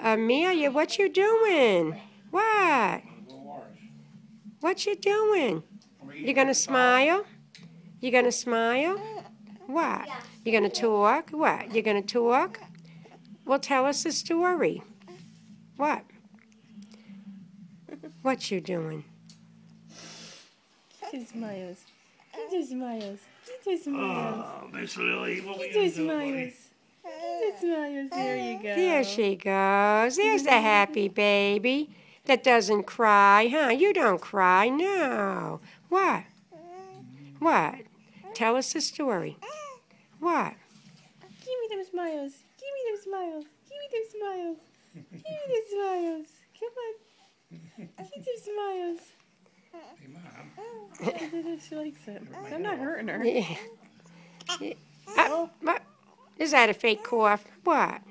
Amelia, what you doing? What? What you doing? You gonna smile? You gonna smile? What? You gonna talk? What? You gonna talk? Well, tell us a story. What? What you doing? He just smiles. He just smiles. He just smiles. Oh, Miss Lily, what He we gonna just do, smiles. buddy? He just smiles. There you go. There she goes. There's the happy baby that doesn't cry, huh? You don't cry, no. What? What? Tell us a story. What? Give me them smiles. Give me them smiles. Give me them smiles. Give me them smiles. Come on. Give them smiles. Hey, Mom. She likes it. I'm not hurting her. What? Is that a fake cough? What?